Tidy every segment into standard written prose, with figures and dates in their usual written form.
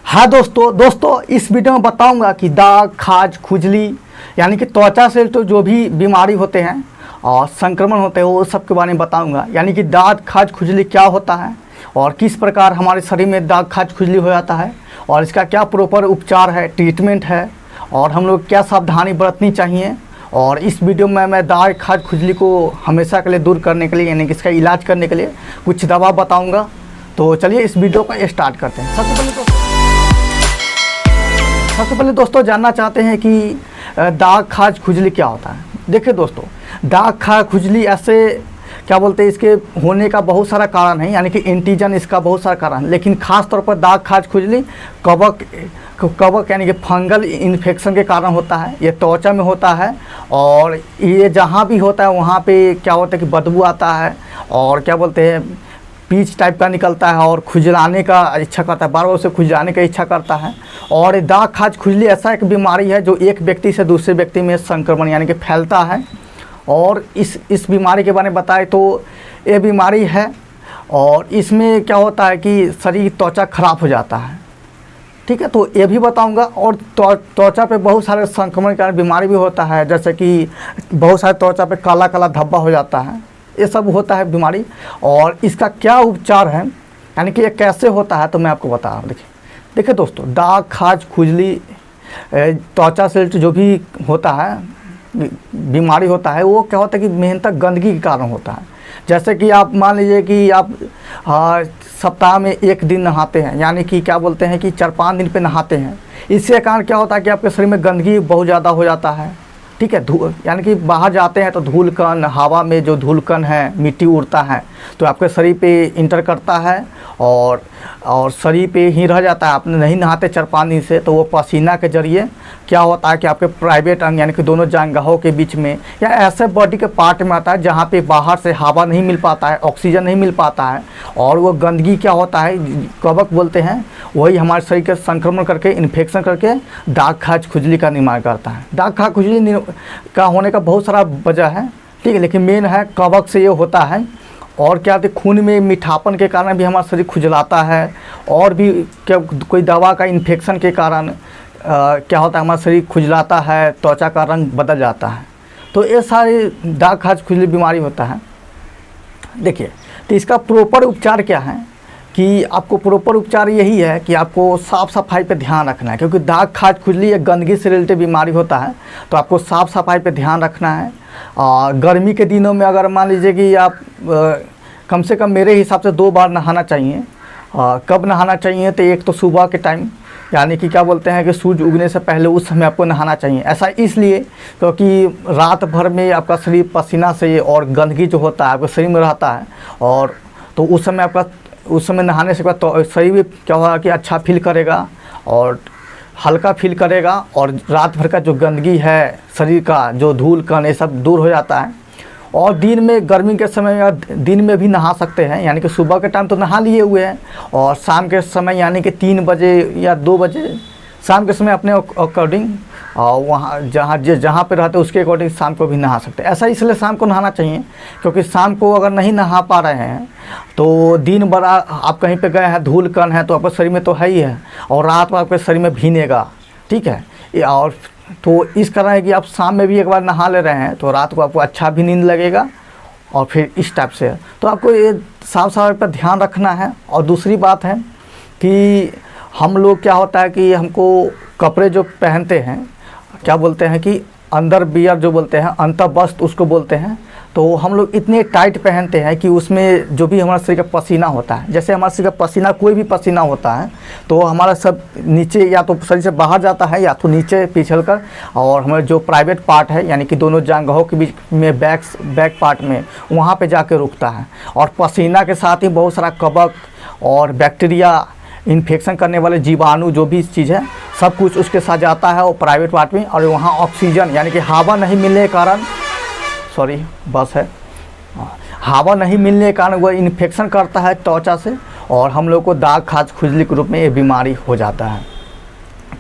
हाँ दोस्तों इस वीडियो में बताऊंगा कि दाग, खाज, खुजली यानी कि त्वचा से तो जो भी बीमारी होते हैं और संक्रमण होते हैं वो सब के बारे में बताऊंगा। यानी कि दाग, खाज, खुजली क्या होता है और किस प्रकार हमारे शरीर में दाग, खाज, खुजली हो जाता है और इसका क्या प्रॉपर उपचार है, ट्रीटमेंट है और हम लोग क्या सावधानी बरतनी चाहिए। और इस वीडियो में मैं दाग, खाज, खुजली को हमेशा के लिए दूर करने के लिए यानी कि इसका इलाज करने के लिए कुछ दवा बताऊँगा। तो चलिए इस वीडियो को स्टार्ट करते हैं। सबसे पहले दोस्तों जानना चाहते हैं कि दाग, खाज, खुजली क्या होता है। देखिए दोस्तों, दाग, खाज, खुजली ऐसे क्या बोलते हैं, इसके होने का बहुत सारा कारण है, यानी कि एंटीजन इसका बहुत सारा कारण है। लेकिन खास तौर पर दाग, खाज, खुजली कवक यानी कि फंगल इन्फेक्शन के कारण होता है। ये त्वचा में होता है और ये जहाँ भी होता है वहाँ पे क्या होता है कि बदबू आता है और क्या बोलते हैं पीच टाइप का निकलता है और खुजलाने का इच्छा करता है, बार बार उसे खुजलाने का इच्छा करता है। और दाग, खाज, खुजली ऐसा एक बीमारी है जो एक व्यक्ति से दूसरे व्यक्ति में संक्रमण यानी कि फैलता है। और इस बीमारी के बारे में बताएं तो ये बीमारी है और इसमें क्या होता है कि शरीर त्वचा खराब हो जाता है। ठीक है, तो ये भी बताऊंगा। और त्वचा पे बहुत सारे संक्रमण के कारण बीमारी भी होता है, जैसे कि बहुत सारे त्वचा पे काला काला धब्बा हो जाता है, ये सब होता है बीमारी। और इसका क्या उपचार है यानी कि ये कैसे होता है तो मैं आपको बता रहा हूँ। देखिए दोस्तों, दाग, खाज, खुजली त्वचा से जो भी होता है बीमारी होता है वो क्या होता है कि मेहनत गंदगी के कारण होता है। जैसे कि आप मान लीजिए कि आप सप्ताह में एक दिन नहाते हैं, यानी कि क्या बोलते हैं कि 4-5 दिन पे नहाते हैं। इसके कारण क्या होता है कि आपके शरीर में गंदगी बहुत ज़्यादा हो जाता है। ठीक है, यानी कि बाहर जाते हैं तो धूल कण, हवा में जो धूल कण है, मिट्टी उड़ता है तो आपके शरीर पे इंटर करता है और शरीर पे ही रह जाता है। आपने नहीं नहाते 4-5 दिन से तो वो पसीना के जरिए क्या होता है कि आपके प्राइवेट अंग यानी कि दोनों जांघों के बीच में या ऐसे बॉडी के पार्ट में आता है जहाँ पे बाहर से हवा नहीं मिल पाता है, ऑक्सीजन नहीं मिल पाता है और वो गंदगी क्या होता है, कवक बोलते हैं, वही हमारे शरीर के संक्रमण करके इन्फेक्शन करके दाग, खाज, खुजली का निर्माण करता है। दाग, खाज, खुजली का होने का बहुत सारा वजह है, ठीक है, लेकिन मेन है कवक से ये होता है। और क्या होता है, खून में मीठापन के कारण भी हमारा शरीर खुजलाता है और भी क्या कोई दवा का इन्फेक्शन के कारण क्या होता है हमारा शरीर खुजलाता है, त्वचा का रंग बदल जाता है। तो ये सारी दाग, खाज, खुजली बीमारी होता है। देखिए, तो इसका प्रॉपर उपचार क्या है कि आपको प्रॉपर उपचार यही है कि आपको साफ़ सफाई पे ध्यान रखना है, क्योंकि दाग, खाज, खुजली एक गंदगी से रिलेटेड बीमारी होता है। तो आपको साफ़ सफाई पे ध्यान रखना है। गर्मी के दिनों में अगर मान लीजिए कि आप कम से कम मेरे हिसाब से 2 बार नहाना चाहिए। कब नहाना चाहिए तो एक तो सुबह के टाइम, यानी कि क्या बोलते हैं कि सूरज उगने से पहले उस समय आपको नहाना चाहिए। ऐसा इसलिए क्योंकि रात भर में आपका शरीर पसीना से और गंदगी जो होता है आपके शरीर में रहता है और तो उस समय नहाने से बाद तो शरीर भी क्या होगा कि अच्छा फील करेगा और हल्का फील करेगा और रात भर का जो गंदगी है शरीर का, जो धूल कण, ये सब दूर हो जाता है। और दिन में गर्मी के समय या दिन में भी नहा सकते हैं, यानी कि सुबह के टाइम तो नहा लिए हुए हैं और शाम के समय यानी कि 3 बजे या 2 बजे शाम के समय अपने अकॉर्डिंग वहाँ जहाँ पे रहते हैं उसके अकॉर्डिंग शाम को भी नहा सकते हैं। ऐसा इसलिए शाम को नहाना चाहिए क्योंकि शाम को अगर नहीं नहा पा रहे हैं तो दिन भर आप कहीं पे गए हैं, धूल कण है तो आपके शरीर में तो है ही है और रात में आपके शरीर में भीनेगा। ठीक है, और तो इस कारण है कि आप शाम में भी एक बार नहा ले रहे हैं तो रात को आपको अच्छा भी नींद लगेगा और फिर इस टाइप से तो आपको ये साफ सफाई पर ध्यान रखना है। और दूसरी बात है कि हम लोग क्या होता है कि हमको कपड़े जो पहनते हैं क्या बोलते हैं कि अंडर वियर जो बोलते हैं, अंतर्वस्त्र उसको बोलते हैं, तो हम लोग इतने टाइट पहनते हैं कि उसमें जो भी हमारा शरीर का पसीना होता है, जैसे हमारे शरीर का पसीना कोई भी पसीना होता है तो हमारा सब नीचे या तो शरीर से बाहर जाता है या तो नीचे पिछल कर और हमारे जो प्राइवेट पार्ट है यानी कि दोनों जांघों के बीच में बैक पार्ट में वहाँ पे जाके रुकता है। और पसीना के साथ ही बहुत सारा कवक और बैक्टीरिया, इन्फेक्शन करने वाले जीवाणु जो भी चीज़ है सब कुछ उसके साथ जाता है और प्राइवेट पार्ट में। और वहाँ ऑक्सीजन यानी कि हवा नहीं मिलने के कारण हवा नहीं मिलने के कारण वह इन्फेक्शन करता है त्वचा से और हम लोग को दाग, खाज, खुजली के रूप में ये बीमारी हो जाता है।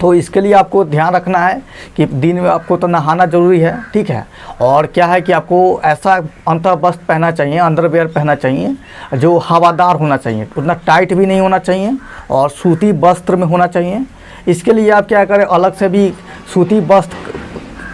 तो इसके लिए आपको ध्यान रखना है कि दिन में आपको तो नहाना ज़रूरी है, ठीक है। और क्या है कि आपको ऐसा अंतर्वस्त्र पहनना चाहिए, अंडरवियर पहनना चाहिए जो हवादार होना चाहिए, उतना टाइट भी नहीं होना चाहिए और सूती वस्त्र में होना चाहिए। इसके लिए आप क्या करें, अलग से भी सूती वस्त्र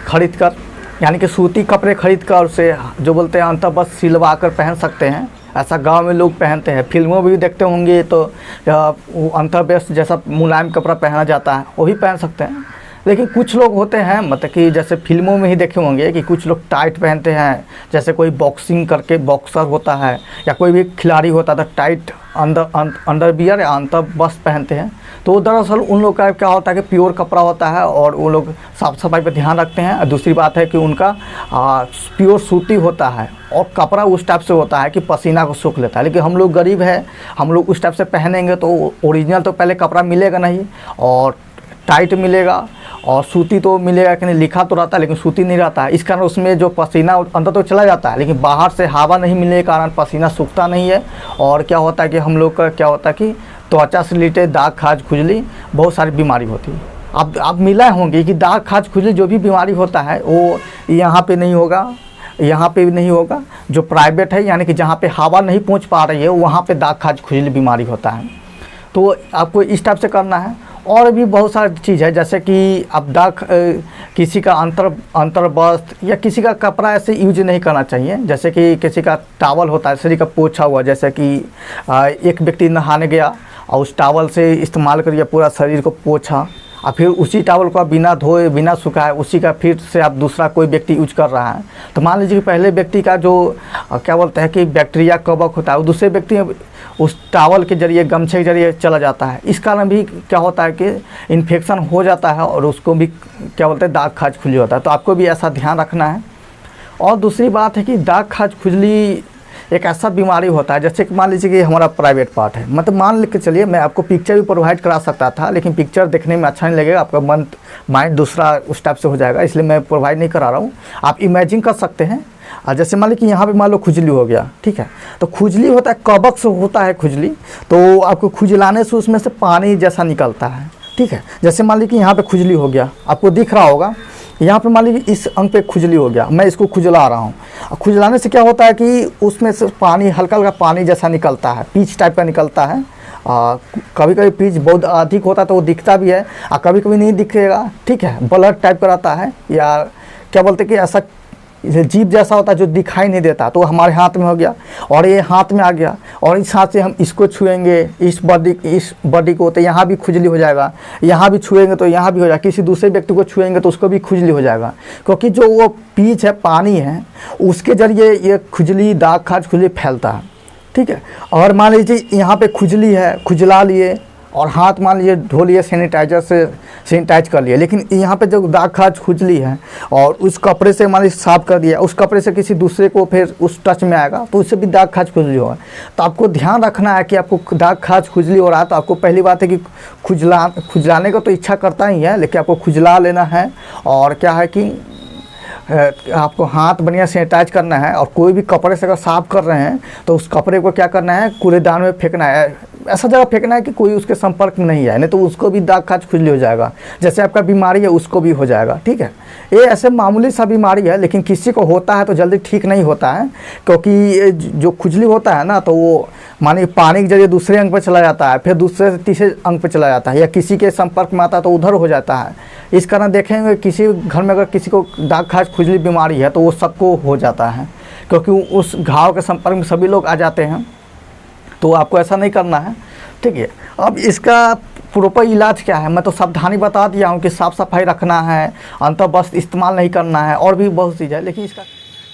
खरीद कर, यानी कि सूती कपड़े खरीद कर उसे जो बोलते हैं अंतर्वस्त्र सिलवा कर पहन सकते हैं। ऐसा गांव में लोग पहनते हैं, फिल्मों में भी देखते होंगे तो वो अंतर्वस्त्र जैसा मुलायम कपड़ा पहना जाता है वो भी पहन सकते हैं। लेकिन कुछ लोग होते हैं मतलब कि जैसे फिल्मों में ही देखे होंगे कि कुछ लोग टाइट पहनते हैं, जैसे कोई बॉक्सिंग करके बॉक्सर होता है या कोई भी खिलाड़ी होता है तो टाइट अंडरवियर या अंतर्वस्त्र पहनते हैं। तो दरअसल उन लोग का क्या होता है कि प्योर कपड़ा होता है और वो लोग साफ़ सफाई पर ध्यान रखते हैं। और दूसरी बात है कि उनका प्योर सूती होता है और कपड़ा उस टाइप से होता है कि पसीना को सूख लेता है। लेकिन हम लोग गरीब हैं, हम लोग उस टाइप से पहनेंगे तो ओरिजिनल तो पहले कपड़ा मिलेगा नहीं और टाइट मिलेगा, और सूती तो मिलेगा कि नहीं, लिखा तो रहता है लेकिन सूती नहीं रहता है। इस कारण उसमें जो पसीना अंदर तो चला जाता है लेकिन बाहर से हवा नहीं मिलने के कारण पसीना सूखता नहीं है। और क्या होता है कि हम लोग का क्या होता है कि त्वचा से रिलेटेड दाग, खाज, खुजली बहुत सारी बीमारी होती है। आप मिला होंगे कि दाग, खाज, खुजली जो भी बीमारी होता है वो यहाँ पे नहीं होगा, यहाँ पे भी नहीं होगा। जो प्राइवेट है यानी कि जहाँ पे हवा नहीं पहुँच पा रही है वहाँ पे दाग, खाज, खुजली बीमारी होता है। तो आपको इस टाइप से करना है। और भी बहुत सारी चीज़ है जैसे कि अब किसी का अंतर्वस्त्र या किसी का कपड़ा ऐसे यूज नहीं करना चाहिए। जैसे कि किसी का टावल होता है शरीर का पोछा हुआ, जैसे कि एक व्यक्ति नहाने गया और उस टावल से इस्तेमाल करके पूरा शरीर को पोछा और फिर उसी टावल को आप बिना धोए बिना सुखाए उसी का फिर से आप दूसरा कोई व्यक्ति यूज कर रहा है। तो मान लीजिए कि पहले व्यक्ति का जो क्या बोलते हैं कि बैक्टीरिया कवक होता है वो दूसरे व्यक्ति उस टावल के जरिए, गमछे के जरिए चला जाता है। इस कारण भी क्या होता है कि इन्फेक्शन हो जाता है और उसको भी क्या बोलते हैं दाग, खाज, खुजली होता है। तो आपको भी ऐसा ध्यान रखना है। और दूसरी बात है कि दाग, खाज, खुजली एक ऐसा बीमारी होता है जैसे कि मान लीजिए कि हमारा प्राइवेट पार्ट है, मतलब मान लिख के चलिए मैं आपको पिक्चर भी प्रोवाइड करा सकता था लेकिन पिक्चर देखने में अच्छा नहीं लगेगा, आपका माइंड दूसरा उस टाइप से हो जाएगा, इसलिए मैं प्रोवाइड नहीं करा रहा हूँ। आप इमेजिन कर सकते हैं। और जैसे मान लीजिए कि यहाँ पे मान लो खुजली हो गया, ठीक है, तो खुजली होता है कवक से होता है खुजली, तो आपको खुजलाने से उसमें से पानी जैसा निकलता है, ठीक है। जैसे मान लीजिए कि यहाँ पे खुजली हो गया, आपको दिख रहा होगा यहाँ पे मान लीजिए इस अंग पे खुजली हो गया, मैं इसको खुजला रहा हूँ। खुजलाने से क्या होता है कि उसमें से पानी हल्का हल्का पानी जैसा निकलता है, पीच टाइप का निकलता है। कभी कभी पीच बहुत अधिक होता है तो वो दिखता भी है और कभी कभी नहीं दिखेगा, ठीक है, ब्लड टाइप का रहता है या क्या बोलते हैं कि ऐसा जीभ जैसा होता है जो दिखाई नहीं देता। तो हमारे हाथ में हो गया और ये हाथ में आ गया और इस हाथ से हम इसको छुएंगे, इस बॉडी को, तो यहाँ भी खुजली हो जाएगा, यहाँ भी छुएंगे तो यहाँ भी हो जाएगा, किसी दूसरे व्यक्ति को छुएंगे तो उसको भी खुजली हो जाएगा, क्योंकि जो वो पीच है, पानी है, उसके जरिए ये खुजली, दाग, खाज, खुजली फैलता है, ठीक है। और मान लीजिए यहाँ पे खुजली है, खुजला लिए और हाथ मान लीजिए धो लिए, सैनिटाइजर से सैनिटाइज कर लिए, लेकिन यहाँ पे जो दाग, खाज, खुजली है और उस कपड़े से मान लीजिए साफ कर दिया, उस कपड़े से किसी दूसरे को फिर उस टच में आएगा तो उससे भी दाग, खाज, खुजली होगा। तो आपको ध्यान रखना है कि आपको दाग, खाज, खुजली हो रहा है तो आपको पहली बात है कि खुजलाने का तो इच्छा करता ही है, लेकिन आपको खुजला लेना है। और क्या है कि आपको हाथ बढ़िया सैनिटाइज करना है और कोई भी कपड़े से अगर साफ़ कर रहे हैं तो उस कपड़े को क्या करना है, कूड़ेदान में फेंकना है, ऐसा जगह फेंकना है कि कोई उसके संपर्क में नहीं आए, नहीं तो उसको भी दाग, खाज, खुजली हो जाएगा। जैसे आपका बीमारी है उसको भी हो जाएगा, ठीक है। ये ऐसे मामूली सा बीमारी है लेकिन किसी को होता है तो जल्दी ठीक नहीं होता है, क्योंकि जो खुजली होता है ना तो वो मानिए पानी के जरिए दूसरे अंग पर चला जाता है, फिर दूसरे से तीसरे अंग पर चला जाता है या किसी के संपर्क में आता है तो उधर हो जाता है। इस कारण देखेंगे किसी घर में अगर किसी को दाग, खाज, खुजली बीमारी है तो वो सबको हो जाता है, क्योंकि उस घाव के संपर्क में सभी लोग आ जाते हैं। तो आपको ऐसा नहीं करना है, ठीक है। अब इसका प्रॉपर इलाज क्या है, मैं तो सावधानी बता दिया हूँ कि साफ़ सफाई रखना है, अंतर्वस्त्र इस्तेमाल नहीं करना है और भी बहुत चीज़ है। लेकिन इसका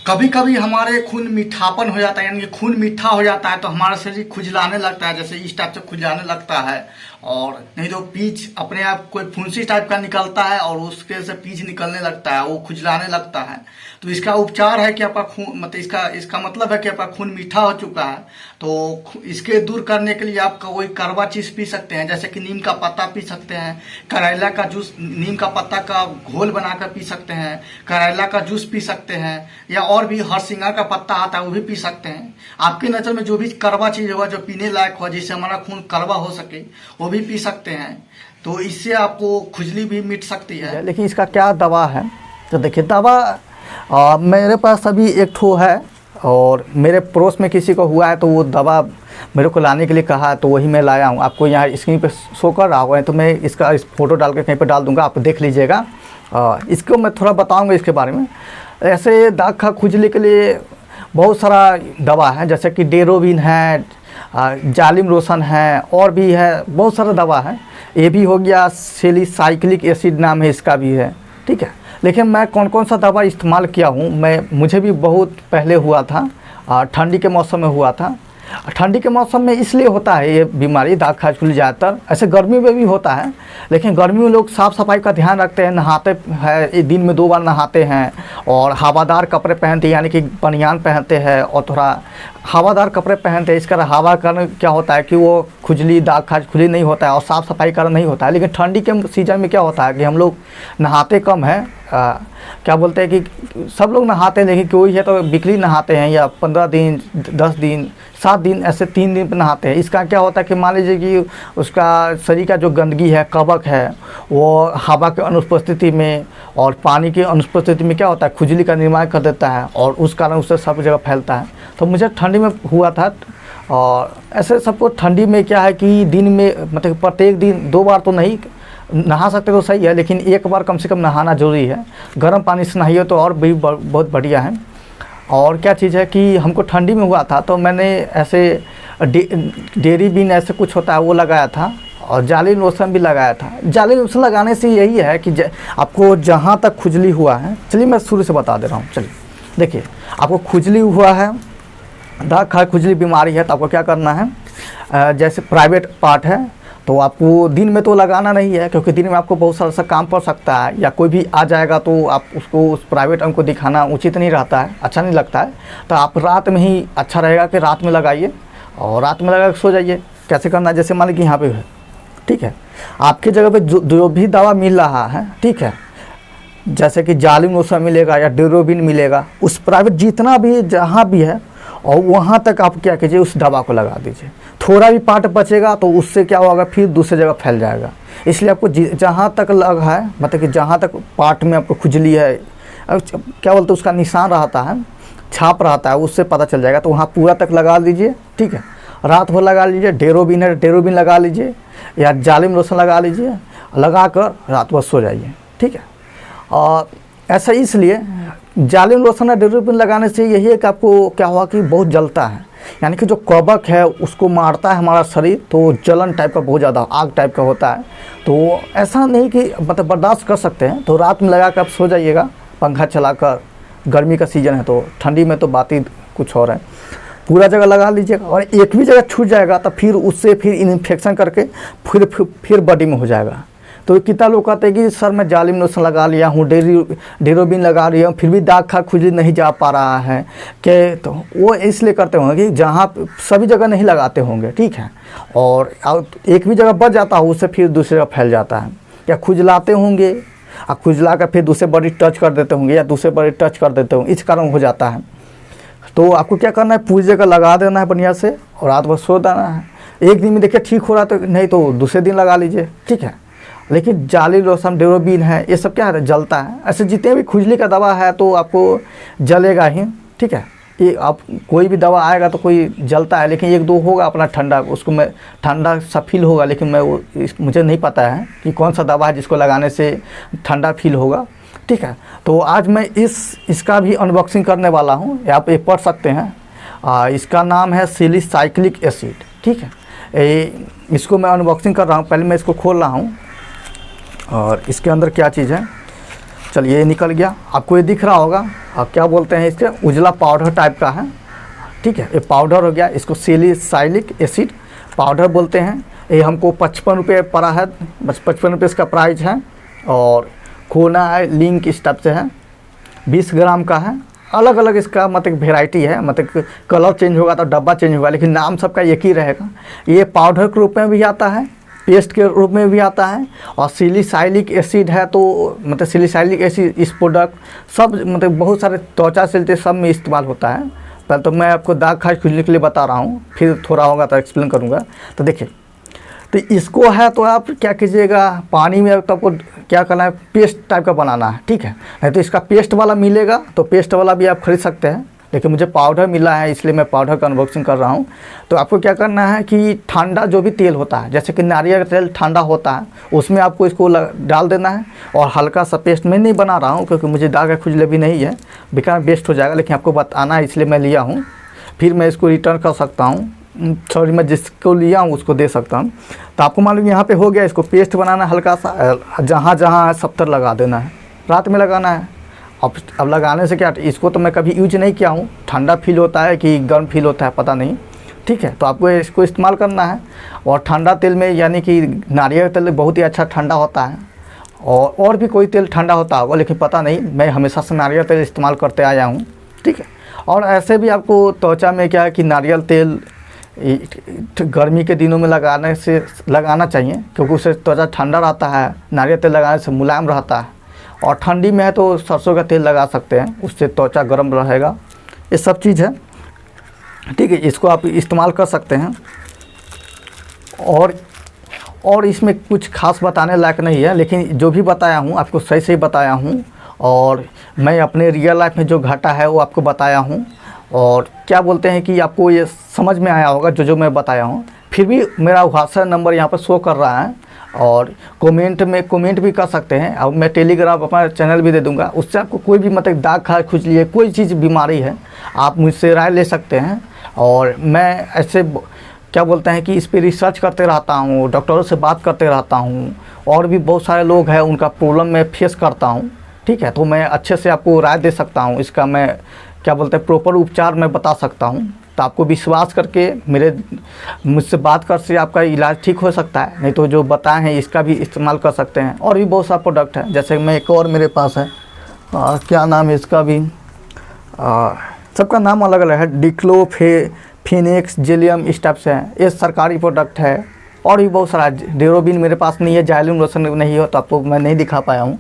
कभी कभी हमारे खून मीठापन हो जाता है, यानी कि खून मीठा हो जाता है तो हमारा शरीर खुजलाने लगता है, जैसे इस टाइप से खुजलाने लगता है। और नहीं तो पीच अपने आप कोई फुंसी टाइप का निकलता है और उसके से पीच निकलने लगता है, वो खुजलाने लगता है। तो इसका उपचार है कि आपका खून मतलब इसका मतलब है कि आपका खून मीठा हो चुका है, तो इसके दूर करने के लिए आप कोई कड़वा चीज़ पी सकते हैं, जैसे कि नीम का पत्ता पी सकते हैं, करेला का जूस, नीम का पत्ता का घोल बनाकर पी सकते हैं, करेला का जूस पी सकते हैं, या और भी हरसिंगार का पत्ता आता है वो भी पी सकते हैं। आपकी नज़र में जो भी कड़वा चीज़ होगा जो पीने लायक हो, जिससे हमारा खून कड़वा हो सके, वो भी पी सकते हैं। तो इससे आपको खुजली भी मिट सकती है। लेकिन इसका क्या दवा है, तो देखिए दवा मेरे पास अभी एक ठो है, और मेरे पड़ोस में किसी को हुआ है तो वो दवा मेरे को लाने के लिए कहा, तो वही मैं लाया हूँ। आपको यहाँ स्क्रीन पे शो कर रहा हुआ है, तो मैं इसका इस फोटो डाल के कहीं पे डाल दूँगा, आप देख लीजिएगा। इसको मैं थोड़ा बताऊँगा इसके बारे में। ऐसे दाग खा खुजली के लिए बहुत सारा दवा है, जैसे कि डेरोबिन है, जालिम लोशन है, और भी है बहुत सारा दवा है। ये भी हो गया, सैलिसाइक्लिक एसिड नाम है इसका भी है, ठीक है। लेकिन मैं कौन कौन सा दवा इस्तेमाल किया हूँ, मुझे भी बहुत पहले हुआ था, ठंडी के मौसम में हुआ था। ठंडी के मौसम में इसलिए होता है ये बीमारी दाग खाज खुजली ज़्यादातर, ऐसे गर्मी में भी होता है, लेकिन गर्मी में लोग साफ़ सफाई का ध्यान रखते हैं, नहाते हैं, दिन में 2 बार नहाते हैं, और हवादार कपड़े पहनते हैं, यानी कि बनियान पहनते हैं, और थोड़ा हवादार कपड़े पहनते हैं। इस कारण हवा कारण क्या होता है कि वो खुजली दाग खाज खुजली नहीं होता है, और साफ़ सफाई कारण नहीं होता है। लेकिन ठंडी के सीज़न में क्या होता है कि हम लोग नहाते कम हैं, क्या बोलते हैं कि सब लोग नहाते हैं, लेकिन कोई है तो बिकली नहाते हैं, या 15 दिन 10 दिन 7 दिन ऐसे 3 दिन पर नहाते हैं। इसका क्या होता है कि मान लीजिए कि उसका शरीर का जो गंदगी है, कवक है, वो हवा के अनुपस्थिति में और पानी की अनुपस्थिति में क्या होता है, खुजली का निर्माण कर देता है, और उस कारण उससे सब जगह फैलता है। तो मुझे ठंडी में हुआ था, और ऐसे सबको ठंडी में क्या है कि दिन में मतलब प्रत्येक दिन 2 बार तो नहीं नहा सकते तो सही है, लेकिन 1 बार कम से कम नहाना ज़रूरी है। गर्म पानी से नहाइए तो और भी बहुत बढ़िया है। और क्या चीज़ है कि हमको ठंडी में हुआ था, तो मैंने ऐसे डेरोबिन ऐसे कुछ होता है वो लगाया था, और जालिम लोशन भी लगाया था। जालिम लोशन लगाने से यही है कि आपको जहाँ तक खुजली हुआ है, चलिए मैं शुरू से बता दे रहा हूँ। चलिए देखिए, आपको खुजली हुआ है, दाग खाज खुजली बीमारी है, तो आपको क्या करना है, जैसे प्राइवेट पार्ट है तो आपको दिन में तो लगाना नहीं है, क्योंकि दिन में आपको बहुत सारा काम पड़ सकता है, या कोई भी आ जाएगा तो आप उसको उस प्राइवेट अंग को दिखाना उचित नहीं रहता है, अच्छा नहीं लगता है। तो आप रात में ही अच्छा रहेगा कि रात में लगाइए, और रात में लगा के सो जाइए। कैसे करना है, जैसे मान लीजिए कि यहाँ पे है, ठीक है, आपकी जगह पे जो भी दवा मिल रहा है, ठीक है, जैसे कि जालिम लोशन मिलेगा या डेरोबिन मिलेगा, उस प्राइवेट जितना भी जहाँ भी है, और वहाँ तक आप क्या कीजिए, उस दवा को लगा दीजिए। थोड़ा भी पार्ट बचेगा तो उससे क्या होगा, फिर दूसरी जगह फैल जाएगा। इसलिए आपको जहाँ तक लगा है, मतलब कि जहाँ तक पार्ट में आपको खुजली है, क्या बोलते हैं उसका निशान रहता है, छाप रहता है, उससे पता चल जाएगा। तो वहाँ पूरा तक लगा लीजिए, ठीक है, रात भर लगा लीजिए। डेरोबिन है, डेरोबिन लगा लीजिए, या जालिम लोशन लगा लीजिए, लगा कर रात भर सो जाइए, ठीक है। और ऐसा इसलिए जालिम लोशन या डेरोबिन लगाने से यही है कि आपको क्या हुआ कि बहुत जलता है, यानी कि जो कवक है उसको मारता है हमारा शरीर, तो जलन टाइप का बहुत ज़्यादा आग टाइप का होता है। तो ऐसा नहीं कि मतलब बर्दाश्त कर सकते हैं, तो रात में लगा कर आप सो जाइएगा, पंखा चलाकर। गर्मी का सीज़न है, तो ठंडी में तो बात ही कुछ और है। पूरा जगह लगा लीजिएगा, और एक भी जगह छूट जाएगा तो फिर उससे फिर इन्फेक्शन करके फिर बॉडी में हो जाएगा। तो कितना लोग कहते हैं कि सर मैं जालिम लोशन लगा लिया हूँ, डेरोबिन लगा लिया हूँ, फिर भी दाग खा खुजली नहीं जा पा रहा है कि, तो वो इसलिए करते होंगे कि जहाँ सभी जगह नहीं लगाते होंगे, ठीक है, और एक भी जगह बच जाता हो उससे फिर दूसरी जगह फैल जाता है, या खुजलाते होंगे, और खुजला कर फिर दूसरे बॉडी टच कर देते होंगे, या दूसरे बॉडी टच कर देते होंगे, इस कारण हो जाता है। तो आपको क्या करना है, पूरी जगह लगा देना है बढ़िया से, और रात भर सो देना है। एक दिन में देखिए ठीक हो रहा तो नहीं तो दूसरे दिन लगा लीजिए, ठीक है। लेकिन जालिम लोशन, डेरोबिन है, ये सब क्या है, जलता है। ऐसे जितने भी खुजली का दवा है तो आपको जलेगा ही, ठीक है। ये आप कोई भी दवा आएगा तो कोई जलता है, लेकिन 1-2 होगा अपना ठंडा, उसको मैं ठंडा सा फील होगा, लेकिन मुझे नहीं पता है कि कौन सा दवा है जिसको लगाने से ठंडा फील होगा, ठीक है। तो आज मैं इसका भी अनबॉक्सिंग करने वाला हूँ, आप ये पढ़ सकते हैं। इसका नाम है सैलिसाइक्लिक एसिड, ठीक है। इसको मैं अनबॉक्सिंग कर रहा हूँ। पहले मैं इसको खोल रहा हूँ, और इसके अंदर क्या चीज़ है, चलिए ये निकल गया, आपको ये दिख रहा होगा। आप क्या बोलते हैं, इसके उजला पाउडर टाइप का है, ठीक है, ये पाउडर हो गया। इसको सैलिसाइक्लिक एसिड पाउडर बोलते हैं। ये हमको 55 रुपये पड़ा है, बस 55 रुपये इसका प्राइस है। और खोना है, लिंक इस टाइप से है, 20 ग्राम का है। अलग अलग इसका मतलब वेराइटी है, मतलब कलर चेंज होगा तो डब्बा चेंज होगा, लेकिन नाम सबका एक ही रहेगा। ये पाउडर के रूप में भी आता है, पेस्ट के रूप में भी आता है, और सैलिसाइलिक एसिड है तो मतलब सैलिसाइलिक एसिड इस प्रोडक्ट सब मतलब बहुत सारे त्वचा से सब में इस्तेमाल होता है। पहले तो मैं आपको दाग खाज खुजली के लिए बता रहा हूँ, फिर थोड़ा होगा तो एक्सप्लेन करूँगा। तो देखिए, तो इसको है तो आप क्या कीजिएगा, पानी में तो आपको क्या करना है, पेस्ट टाइप का बनाना है, ठीक है। नहीं तो इसका पेस्ट वाला मिलेगा तो पेस्ट वाला भी आप खरीद सकते हैं, लेकिन मुझे पाउडर मिला है इसलिए मैं पाउडर का अनबॉक्सिंग कर रहा हूँ। तो आपको क्या करना है कि ठंडा जो भी तेल होता है, जैसे कि नारियल का तेल ठंडा होता है, उसमें आपको इसको डाल देना है और हल्का सा पेस्ट मैं नहीं बना रहा हूँ क्योंकि मुझे दाग खुजली भी नहीं है, बेकार वेस्ट हो जाएगा, लेकिन आपको बताना है इसलिए मैं लिया हूँ। फिर मैं इसको रिटर्न कर सकता हूँ, सॉरी मैं जिसको लिया हूँ उसको दे सकता हूँ। तो आपको मालूम यहाँ पे हो गया, इसको पेस्ट बनाना हल्का सा, जहाँ जहाँ है सब तर लगा देना है, रात में लगाना है। अब लगाने से क्या, इसको तो मैं कभी यूज नहीं किया हूँ, ठंडा फील होता है कि गर्म फील होता है पता नहीं, ठीक है। तो आपको इसको इस्तेमाल करना है और ठंडा तेल में, यानी कि नारियल तेल बहुत ही अच्छा ठंडा होता है, और भी कोई तेल ठंडा होता होगा लेकिन पता नहीं, मैं हमेशा से नारियल तेल इस्तेमाल करते आया हूँ, ठीक है। और ऐसे भी आपको त्वचा में क्या है कि नारियल तेल गर्मी के दिनों में लगाना चाहिए क्योंकि उससे त्वचा ठंडा रहता है, नारियल तेल लगाने से मुलायम रहता है। और ठंडी में है तो सरसों का तेल लगा सकते हैं, उससे त्वचा गर्म रहेगा। ये सब चीज़ है, ठीक है, इसको आप इस्तेमाल कर सकते हैं। और इसमें कुछ खास बताने लायक नहीं है, लेकिन जो भी बताया हूँ आपको सही सही बताया हूँ, और मैं अपने रियल लाइफ में जो घटा है वो आपको बताया हूँ। और क्या बोलते हैं कि आपको ये समझ में आया होगा जो मैं बताया हूँ। फिर भी मेरा व्हाट्सएप नंबर यहाँ पर शो कर रहा है, और कमेंट भी कर सकते हैं। अब मैं टेलीग्राम अपना चैनल भी दे दूंगा, उससे आपको कोई भी मतलब दाग खाज खुजली है, कोई चीज़ बीमारी है, आप मुझसे राय ले सकते हैं। और मैं ऐसे क्या बोलते हैं कि इस पर रिसर्च करते रहता हूँ, डॉक्टरों से बात करते रहता हूँ, और भी बहुत सारे लोग हैं उनका प्रॉब्लम मैं फेस करता हूँ, ठीक है। तो मैं अच्छे से आपको राय दे सकता हूँ, इसका मैं क्या बोलते हैं प्रॉपर उपचार मैं बता सकता हूँ। तो आपको विश्वास करके मुझसे बात कर से आपका इलाज ठीक हो सकता है, नहीं तो जो बताए हैं इसका भी इस्तेमाल कर सकते हैं। और भी बहुत सा प्रोडक्ट है, जैसे मैं एक और मेरे पास है, क्या नाम है इसका भी, सबका नाम अलग अलग है, डिक्लोफेनेक्स जेलियम इस टाइप से है, ये सरकारी प्रोडक्ट है। और भी बहुत सारा, डेरोबिन मेरे पास नहीं है, जाइलम लोशन नहीं हो तो आपको मैं नहीं दिखा पाया हूँ।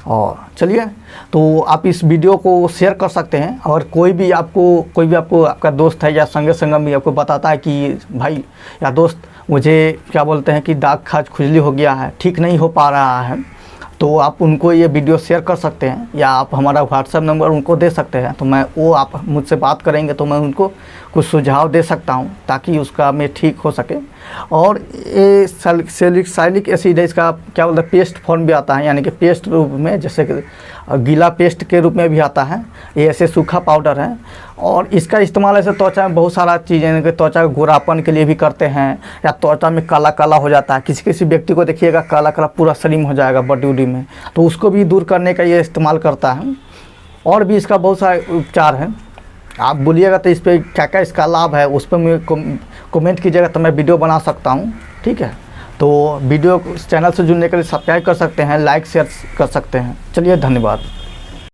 और चलिए, तो आप इस वीडियो को शेयर कर सकते हैं, और कोई भी आपको आपका दोस्त है या संगम भी आपको बताता है कि भाई या दोस्त मुझे क्या बोलते हैं कि दाग खाज खुजली हो गया है, ठीक नहीं हो पा रहा है, तो आप उनको ये वीडियो शेयर कर सकते हैं, या आप हमारा व्हाट्सएप नंबर उनको दे सकते हैं। तो आप मुझसे बात करेंगे तो मैं उनको कुछ सुझाव दे सकता हूं ताकि उसका में ठीक हो सके। और ये सैलिसिलिक एसिड है, इसका क्या बोलते हैं पेस्ट फॉर्म भी आता है, यानी कि पेस्ट रूप में, जैसे कि गीला पेस्ट के रूप में भी आता है, ये ऐसे सूखा पाउडर है। और इसका इस्तेमाल ऐसे त्वचा में बहुत सारा चीज़ें, त्वचा गोरापन के लिए भी करते हैं, या त्वचा में काला काला हो जाता है, किसी व्यक्ति को देखिएगा काला काला पूरा स्लिम हो जाएगा बॉडी उडी में, तो उसको भी दूर करने का ये इस्तेमाल करता है। और भी इसका बहुत सारे उपचार है, आप बोलिएगा तो इस पर क्या क्या इसका लाभ है उस पर मैं कमेंट कीजिएगा तो मैं वीडियो बना सकता हूँ, ठीक है। तो वीडियो चैनल से जुड़ने के लिए सब्सक्राइब कर सकते हैं, लाइक शेयर कर सकते हैं। चलिए, धन्यवाद।